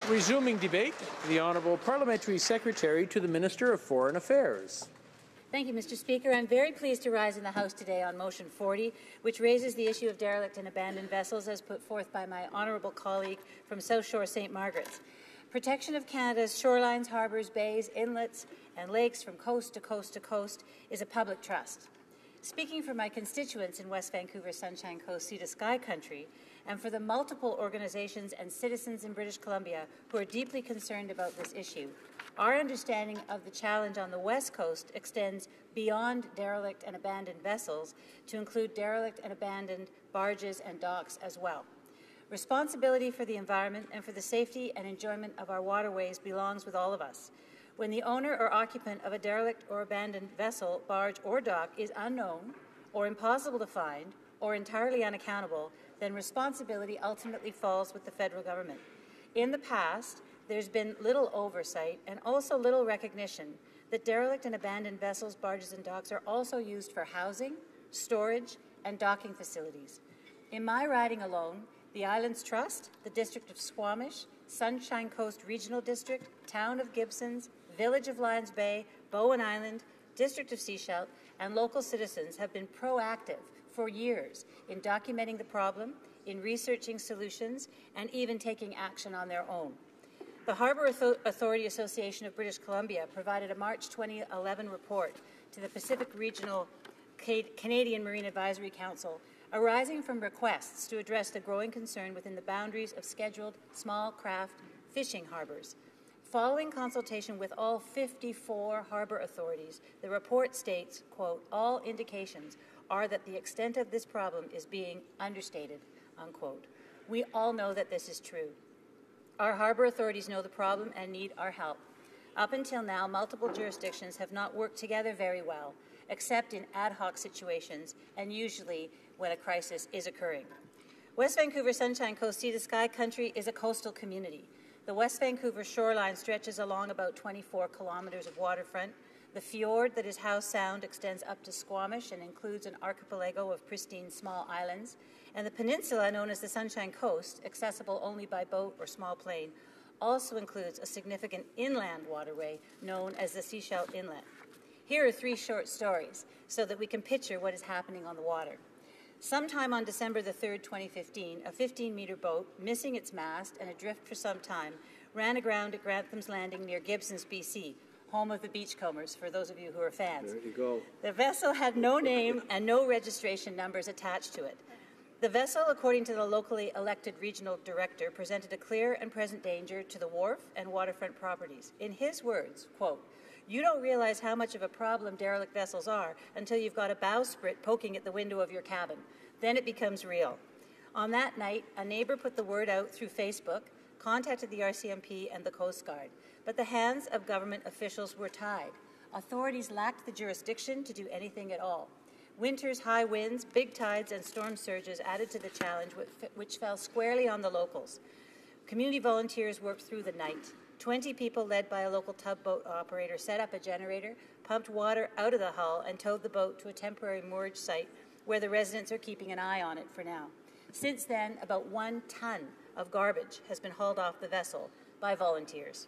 Resuming debate, the Honourable Parliamentary Secretary to the Minister of Foreign Affairs. Thank you, Mr. Speaker. I'm very pleased to rise in the House today on Motion 40, which raises the issue of derelict and abandoned vessels as put forth by my honourable colleague from South Shore St. Margaret's. Protection of Canada's shorelines, harbours, bays, inlets and lakes from coast to coast to coast is a public trust. Speaking for my constituents in West Vancouver Sunshine Coast Sea to Sky Country, and for the multiple organizations and citizens in British Columbia who are deeply concerned about this issue, our understanding of the challenge on the West Coast extends beyond derelict and abandoned vessels to include derelict and abandoned barges and docks as well. Responsibility for the environment and for the safety and enjoyment of our waterways belongs with all of us. When the owner or occupant of a derelict or abandoned vessel, barge or dock is unknown or impossible to find or entirely unaccountable, then responsibility ultimately falls with the federal government. In the past, there's been little oversight and also little recognition that derelict and abandoned vessels, barges and docks are also used for housing, storage and docking facilities. In my riding alone, the Islands Trust, the District of Squamish, Sunshine Coast Regional District, Town of Gibsons, Village of Lions Bay, Bowen Island, District of Sechelt, and local citizens have been proactive for years in documenting the problem, in researching solutions, and even taking action on their own. The Harbour Authority Association of British Columbia provided a March 2011 report to the Pacific Regional Canadian Marine Advisory Council arising from requests to address the growing concern within the boundaries of scheduled small craft fishing harbours. Following consultation with all 54 harbour authorities, the report states, quote, all indications are that the extent of this problem is being understated, unquote. We all know that this is true. Our harbour authorities know the problem and need our help. Up until now, multiple jurisdictions have not worked together very well, except in ad hoc situations and usually when a crisis is occurring. West Vancouver Sunshine Coast Sea to Sky Country is a coastal community. The West Vancouver shoreline stretches along about 24 kilometres of waterfront. The fjord that is Howe Sound extends up to Squamish and includes an archipelago of pristine small islands. And the peninsula, known as the Sunshine Coast, accessible only by boat or small plane, also includes a significant inland waterway known as the Sechelt Inlet. Here are 3 short stories so that we can picture what is happening on the water. Sometime on December the 3rd, 2015, a 15-metre boat, missing its mast and adrift for some time, ran aground at Grantham's Landing near Gibsons, BC, home of the Beachcombers, for those of you who are fans. There you go. The vessel had no name and no registration numbers attached to it. The vessel, according to the locally elected regional director, presented a clear and present danger to the wharf and waterfront properties. In his words, quote, you don't realize how much of a problem derelict vessels are until you've got a bowsprit poking at the window of your cabin. Then it becomes real. On that night, a neighbour put the word out through Facebook, contacted the RCMP and the Coast Guard, but the hands of government officials were tied. Authorities lacked the jurisdiction to do anything at all. Winter's high winds, big tides and storm surges added to the challenge, which fell squarely on the locals. Community volunteers worked through the night. 20 people, led by a local tugboat operator, set up a generator, pumped water out of the hull, and towed the boat to a temporary moorage site where the residents are keeping an eye on it for now. Since then, about 1 ton of garbage has been hauled off the vessel by volunteers.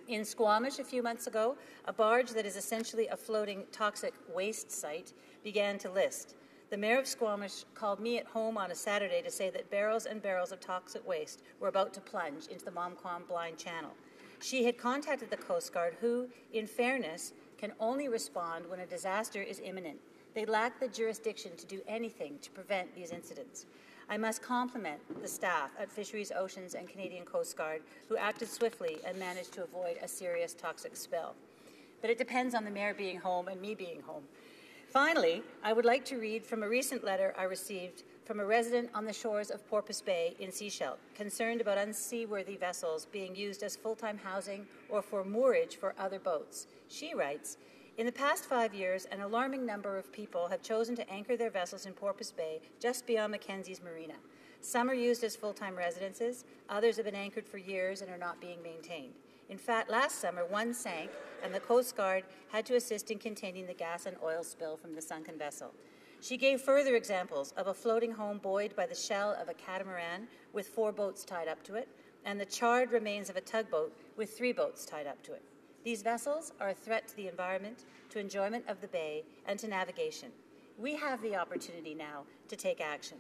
In Squamish a few months ago, a barge that is essentially a floating toxic waste site began to list. The mayor of Squamish called me at home on a Saturday to say that barrels and barrels of toxic waste were about to plunge into the Momquam Blind Channel. She had contacted the Coast Guard, who, in fairness, can only respond when a disaster is imminent. They lack the jurisdiction to do anything to prevent these incidents. I must compliment the staff at Fisheries, Oceans and Canadian Coast Guard who acted swiftly and managed to avoid a serious toxic spill. But it depends on the mayor being home and me being home. Finally, I would like to read from a recent letter I received from a resident on the shores of Porpoise Bay in Sechelt, concerned about unseaworthy vessels being used as full-time housing or for moorage for other boats. She writes, in the past 5 years, an alarming number of people have chosen to anchor their vessels in Porpoise Bay just beyond Mackenzie's Marina. Some are used as full-time residences, others have been anchored for years and are not being maintained. In fact, last summer, one sank, and the Coast Guard had to assist in containing the gas and oil spill from the sunken vessel. She gave further examples of a floating home buoyed by the shell of a catamaran with 4 boats tied up to it, and the charred remains of a tugboat with 3 boats tied up to it. These vessels are a threat to the environment, to enjoyment of the bay, and to navigation. We have the opportunity now to take action.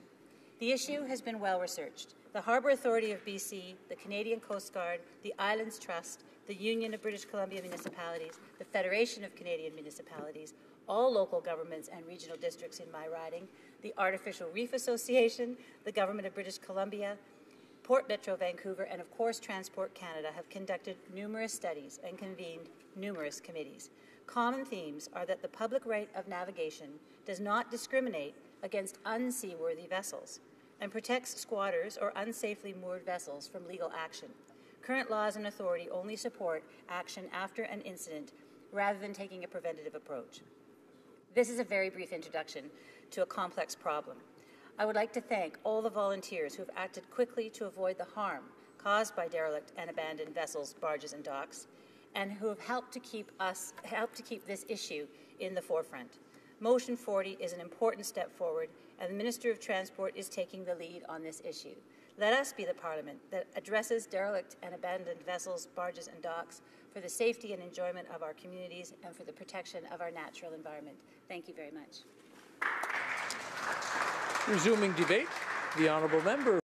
The issue has been well researched. The Harbour Authority of BC, the Canadian Coast Guard, the Islands Trust, the Union of British Columbia Municipalities, the Federation of Canadian Municipalities, all local governments and regional districts in my riding, the Artificial Reef Association, the Government of British Columbia, Port Metro Vancouver, and of course Transport Canada have conducted numerous studies and convened numerous committees. Common themes are that the public right of navigation does not discriminate against unseaworthy vessels and protects squatters or unsafely moored vessels from legal action. Current laws and authority only support action after an incident rather than taking a preventative approach. This is a very brief introduction to a complex problem. I would like to thank all the volunteers who have acted quickly to avoid the harm caused by derelict and abandoned vessels, barges, and docks, and who have helped to keep this issue in the forefront. Motion 40 is an important step forward, and the Minister of Transport is taking the lead on this issue. Let us be the Parliament that addresses derelict and abandoned vessels, barges, and docks for the safety and enjoyment of our communities and for the protection of our natural environment. Thank you very much. Resuming debate, the honourable member